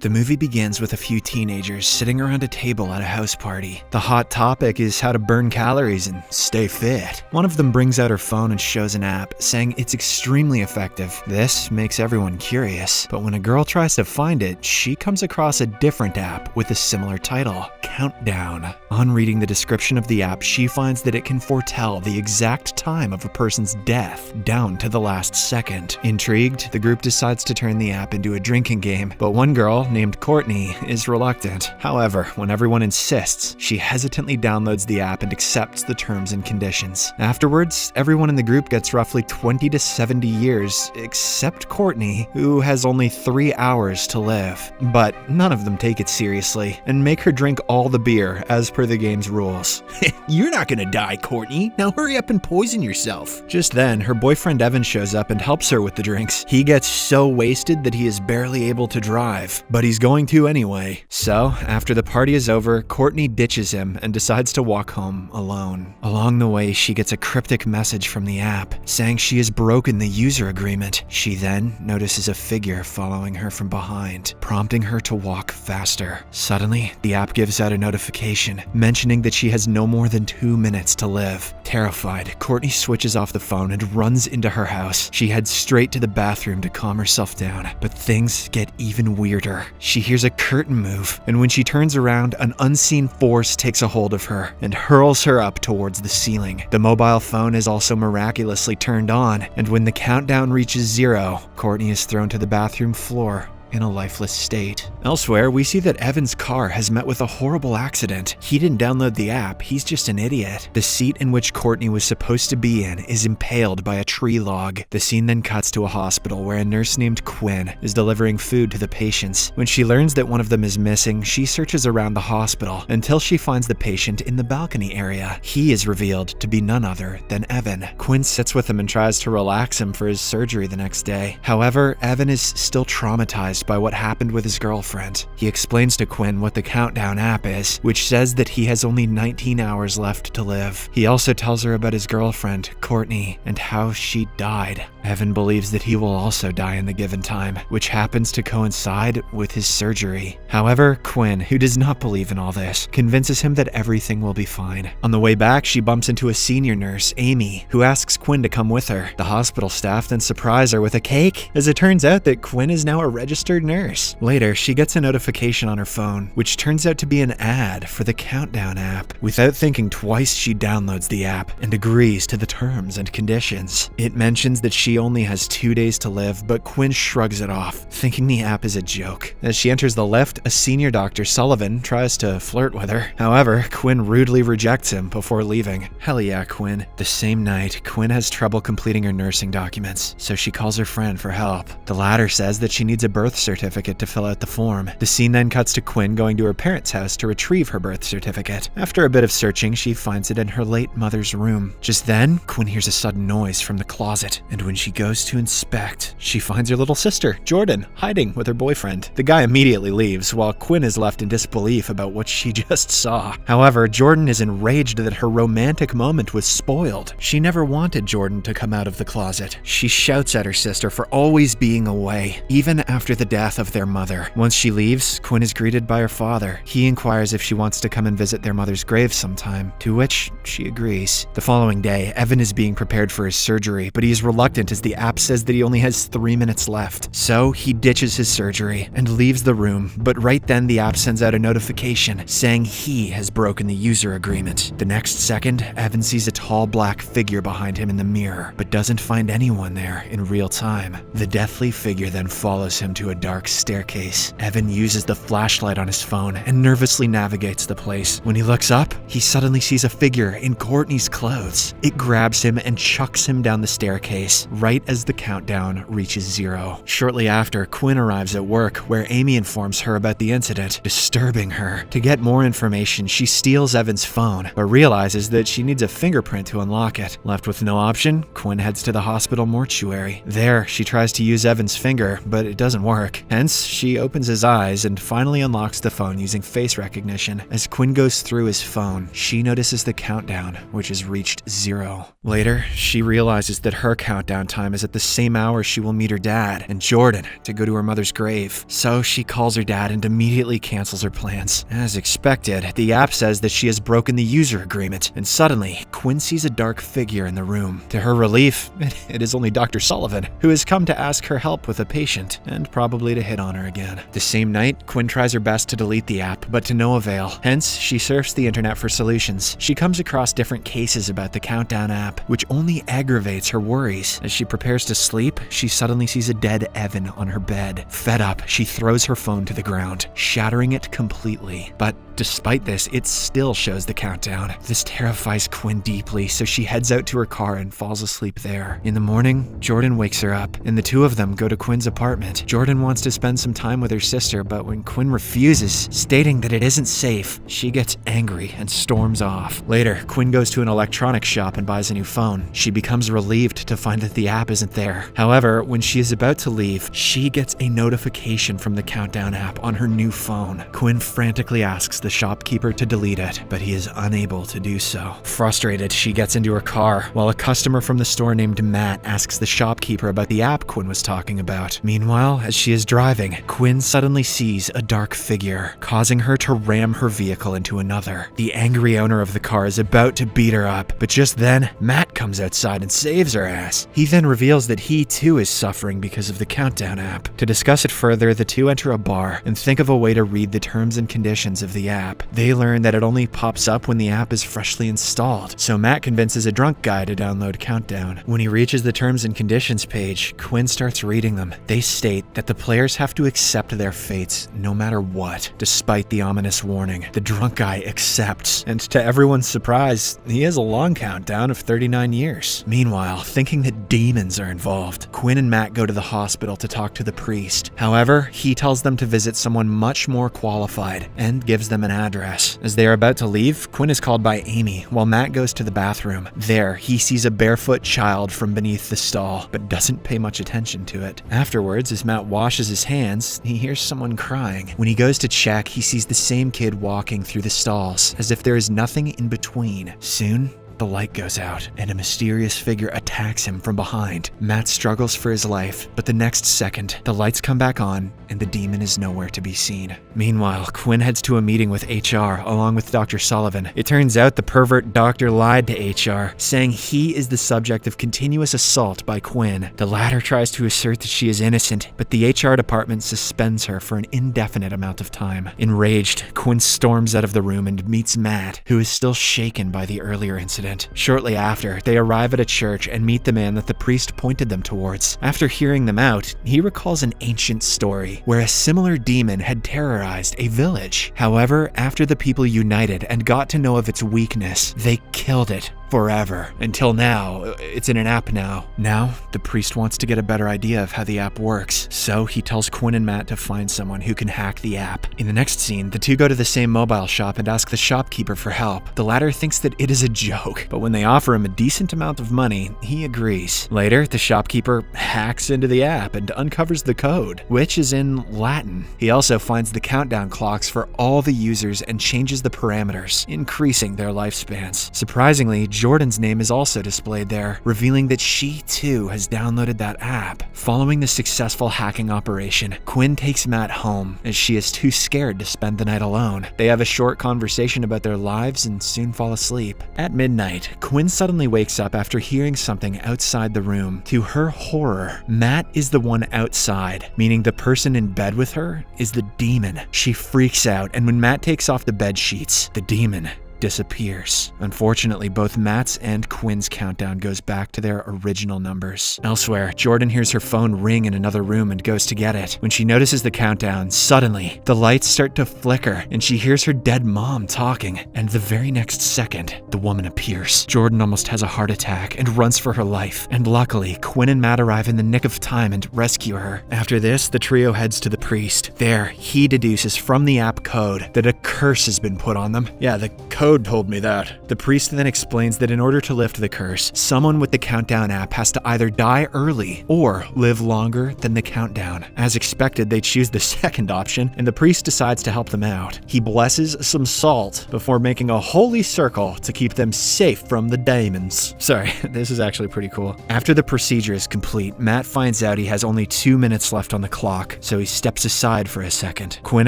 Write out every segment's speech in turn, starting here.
The movie begins with a few teenagers sitting around a table at a house party. The hot topic is how to burn calories and stay fit. One of them brings out her phone and shows an app, saying it's extremely effective. This makes everyone curious, but when a girl tries to find it, she comes across a different app with a similar title, Countdown. On reading the description of the app, she finds that it can foretell the exact time of a person's death, down to the last second. Intrigued, the group decides to turn the app into a drinking game, but one girl, named Courtney, is reluctant. However, when everyone insists, she hesitantly downloads the app and accepts the terms and conditions. Afterwards, everyone in the group gets roughly 20 to 70 years, except Courtney, who has only 3 hours to live. But none of them take it seriously, and make her drink all the beer as per the game's rules. You're not gonna die, Courtney. Now hurry up and poison yourself. Just then, her boyfriend Evan shows up and helps her with the drinks. He gets so wasted that he is barely able to drive, but he's going to anyway. So, after the party is over, Courtney ditches him and decides to walk home alone. Along the way, she gets a cryptic message from the app, saying she has broken the user agreement. She then notices a figure following her from behind, prompting her to walk faster. Suddenly, the app gives out a notification, mentioning that she has no more than 2 minutes to live. Terrified, Courtney switches off the phone and runs into her house. She heads straight to the bathroom to calm herself down, but things get even weirder. She hears a curtain move, and when she turns around, an unseen force takes a hold of her and hurls her up towards the ceiling. The mobile phone is also miraculously turned on, and when the countdown reaches 0, Courtney is thrown to the bathroom floor in a lifeless state. Elsewhere, we see that Evan's car has met with a horrible accident. He didn't download the app, he's just an idiot. The seat in which Courtney was supposed to be in is impaled by a tree log. The scene then cuts to a hospital where a nurse named Quinn is delivering food to the patients. When she learns that one of them is missing, she searches around the hospital until she finds the patient in the balcony area. He is revealed to be none other than Evan. Quinn sits with him and tries to relax him for his surgery the next day. However, Evan is still traumatized by what happened with his girlfriend. He explains to Quinn what the Countdown app is, which says that he has only 19 hours left to live. He also tells her about his girlfriend, Courtney, and how she died. Evan believes that he will also die in the given time, which happens to coincide with his surgery. However, Quinn, who does not believe in all this, convinces him that everything will be fine. On the way back, she bumps into a senior nurse, Amy, who asks Quinn to come with her. The hospital staff then surprise her with a cake, as it turns out that Quinn is now a registered nurse. Later, she gets a notification on her phone, which turns out to be an ad for the Countdown app. Without thinking twice, she downloads the app and agrees to the terms and conditions. It mentions that she only has 2 days to live, but Quinn shrugs it off, thinking the app is a joke. As she enters the lift, a senior doctor, Sullivan, tries to flirt with her. However, Quinn rudely rejects him before leaving. Hell yeah, Quinn. The same night, Quinn has trouble completing her nursing documents, so she calls her friend for help. The latter says that she needs a birth certificate to fill out the form. The scene then cuts to Quinn going to her parents' house to retrieve her birth certificate. After a bit of searching, she finds it in her late mother's room. Just then, Quinn hears a sudden noise from the closet, and when she goes to inspect, she finds her little sister, Jordan, hiding with her boyfriend. The guy immediately leaves, while Quinn is left in disbelief about what she just saw. However, Jordan is enraged that her romantic moment was spoiled. She never wanted Jordan to come out of the closet. She shouts at her sister for always being away, even after the death of their mother. Once she leaves, Quinn is greeted by her father. He inquires if she wants to come and visit their mother's grave sometime, to which she agrees. The following day, Evan is being prepared for his surgery, but he is reluctant as the app says that he only has 3 minutes left. So he ditches his surgery and leaves the room, but right then the app sends out a notification saying he has broken the user agreement. The next second, Evan sees a tall black figure behind him in the mirror, but doesn't find anyone there in real time. The deathly figure then follows him to a dark staircase. Evan uses the flashlight on his phone and nervously navigates the place. When he looks up, he suddenly sees a figure in Courtney's clothes. It grabs him and chucks him down the staircase, right as the countdown reaches 0. Shortly after, Quinn arrives at work, where Amy informs her about the incident, disturbing her. To get more information, she steals Evan's phone, but realizes that she needs a fingerprint to unlock it. Left with no option, Quinn heads to the hospital mortuary. There, she tries to use Evan's finger, but it doesn't work. work. Hence, she opens his eyes and finally unlocks the phone using face recognition. As Quinn goes through his phone, she notices the countdown, which has reached 0. Later, she realizes that her countdown time is at the same hour she will meet her dad and Jordan to go to her mother's grave. So she calls her dad and immediately cancels her plans. As expected, the app says that she has broken the user agreement, and suddenly, Quinn sees a dark figure in the room. To her relief, it is only Dr. Sullivan, who has come to ask her help with a patient, and probably to hit on her again. The same night, Quinn tries her best to delete the app, but to no avail. Hence, she surfs the internet for solutions. She comes across different cases about the countdown app, which only aggravates her worries. As she prepares to sleep, she suddenly sees a dead Evan on her bed. Fed up, she throws her phone to the ground, shattering it completely. But despite this, it still shows the countdown. This terrifies Quinn deeply, so she heads out to her car and falls asleep there. In the morning, Jordan wakes her up, and the two of them go to Quinn's apartment. Jordan wants to spend some time with her sister, but when Quinn refuses, stating that it isn't safe, she gets angry and storms off. Later, Quinn goes to an electronics shop and buys a new phone. She becomes relieved to find that the app isn't there. However, when she is about to leave, she gets a notification from the countdown app on her new phone. Quinn frantically asks the shopkeeper to delete it, but he is unable to do so. Frustrated, she gets into her car, while a customer from the store named Matt asks the shopkeeper about the app Quinn was talking about. Meanwhile, as she is driving, Quinn suddenly sees a dark figure, causing her to ram her vehicle into another. The angry owner of the car is about to beat her up, but just then, Matt comes outside and saves her ass. He then reveals that he too is suffering because of the countdown app. To discuss it further, the two enter a bar and think of a way to read the terms and conditions of the app. They learn that it only pops up when the app is freshly installed, so Matt convinces a drunk guy to download Countdown. When he reaches the terms and conditions page, Quinn starts reading them. They state that the players have to accept their fates no matter what. Despite the ominous warning, the drunk guy accepts, and to everyone's surprise, he has a long countdown of 39 years. Meanwhile, thinking that demons are involved, Quinn and Matt go to the hospital to talk to the priest. However, he tells them to visit someone much more qualified and gives them an address. As they are about to leave, Quinn is called by Amy, while Matt goes to the bathroom. There, he sees a barefoot child from beneath the stall, but doesn't pay much attention to it. Afterwards, as Matt washes his hands, he hears someone crying. When he goes to check, he sees the same kid walking through the stalls, as if there is nothing in between. Soon, the light goes out, and a mysterious figure attacks him from behind. Matt struggles for his life, but the next second, the lights come back on, and the demon is nowhere to be seen. Meanwhile, Quinn heads to a meeting with HR, along with Dr. Sullivan. It turns out the pervert doctor lied to HR, saying he is the subject of continuous assault by Quinn. The latter tries to assert that she is innocent, but the HR department suspends her for an indefinite amount of time. Enraged, Quinn storms out of the room and meets Matt, who is still shaken by the earlier incident. Shortly after, they arrive at a church and meet the man that the priest pointed them towards. After hearing them out, he recalls an ancient story where a similar demon had terrorized a village. However, after the people united and got to know of its weakness, they killed it forever. Until now, it's in an app now. Now, the priest wants to get a better idea of how the app works, so he tells Quinn and Matt to find someone who can hack the app. In the next scene, the two go to the same mobile shop and ask the shopkeeper for help. The latter thinks that it is a joke, but when they offer him a decent amount of money, he agrees. Later, the shopkeeper hacks into the app and uncovers the code, which is in Latin. He also finds the countdown clocks for all the users and changes the parameters, increasing their lifespans. Surprisingly, Jordan's name is also displayed there, revealing that she too has downloaded that app. Following the successful hacking operation, Quinn takes Matt home, as she is too scared to spend the night alone. They have a short conversation about their lives and soon fall asleep. At midnight, Quinn suddenly wakes up after hearing something outside the room. To her horror, Matt is the one outside, meaning the person in bed with her is the demon. She freaks out, and when Matt takes off the bed sheets, the demon disappears. Unfortunately, both Matt's and Quinn's countdown goes back to their original numbers. Elsewhere, Jordan hears her phone ring in another room and goes to get it. When she notices the countdown, suddenly, the lights start to flicker and she hears her dead mom talking, and the very next second, the woman appears. Jordan almost has a heart attack and runs for her life, and luckily, Quinn and Matt arrive in the nick of time and rescue her. After this, the trio heads to the priest. There, he deduces from the app code that a curse has been put on them. Yeah, the code Toad told me that. The priest then explains that in order to lift the curse, someone with the Countdown app has to either die early or live longer than the countdown. As expected, they choose the second option, and the priest decides to help them out. He blesses some salt before making a holy circle to keep them safe from the demons. Sorry, this is actually pretty cool. After the procedure is complete, Matt finds out he has only 2 minutes left on the clock, so he steps aside for a second. Quinn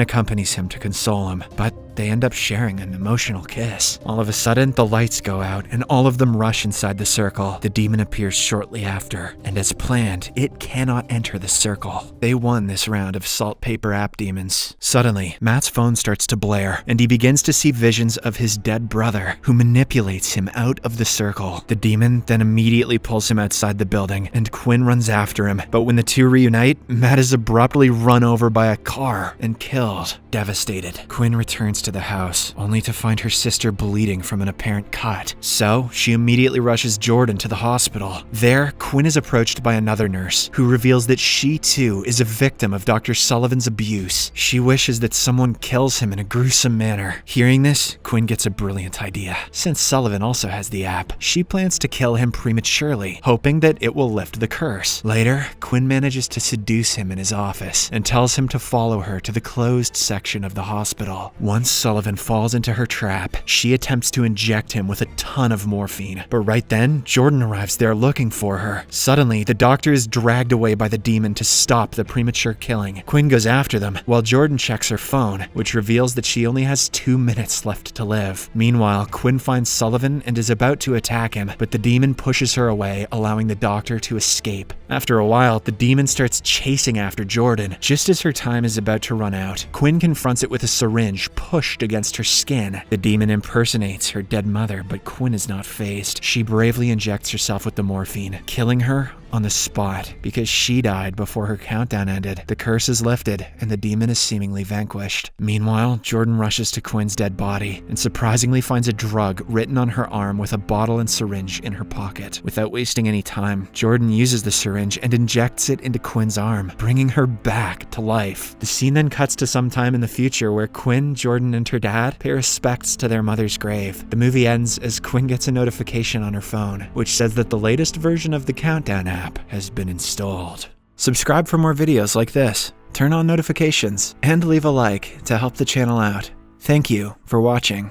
accompanies him to console him, but they end up sharing an emotional kiss. All of a sudden, the lights go out and all of them rush inside the circle. The demon appears shortly after, and as planned, it cannot enter the circle. They won this round of saltpaper app demons. Suddenly, Matt's phone starts to blare, and he begins to see visions of his dead brother, who manipulates him out of the circle. The demon then immediately pulls him outside the building, and Quinn runs after him. But when the two reunite, Matt is abruptly run over by a car and killed. Devastated, Quinn returns to the house, only to find her sister bleeding from an apparent cut. So, she immediately rushes Jordan to the hospital. There, Quinn is approached by another nurse, who reveals that she too is a victim of Dr. Sullivan's abuse. She wishes that someone kills him in a gruesome manner. Hearing this, Quinn gets a brilliant idea. Since Sullivan also has the app, she plans to kill him prematurely, hoping that it will lift the curse. Later, Quinn manages to seduce him in his office, and tells him to follow her to the closed section of the hospital. Once Sullivan falls into her trap, she attempts to inject him with a ton of morphine. But right then, Jordan arrives there looking for her. Suddenly, the doctor is dragged away by the demon to stop the premature killing. Quinn goes after them, while Jordan checks her phone, which reveals that she only has 2 minutes left to live. Meanwhile, Quinn finds Sullivan and is about to attack him, but the demon pushes her away, allowing the doctor to escape. After a while, the demon starts chasing after Jordan. Just as her time is about to run out, Quinn confronts it with a syringe pushed against her skin. The demon impersonates her dead mother, but Quinn is not fazed. She bravely injects herself with the morphine, killing her on the spot. Because she died before her countdown ended, the curse is lifted and the demon is seemingly vanquished. Meanwhile, Jordan rushes to Quinn's dead body and surprisingly finds a drug written on her arm with a bottle and syringe in her pocket. Without wasting any time, Jordan uses the syringe and injects it into Quinn's arm, bringing her back to life. The scene then cuts to some time in the future where Quinn, Jordan, and her dad pay respects to their mother's grave. The movie ends as Quinn gets a notification on her phone, which says that the latest version of the Countdown app has been installed. Subscribe for more videos like this, turn on notifications, and leave a like to help the channel out. Thank you for watching.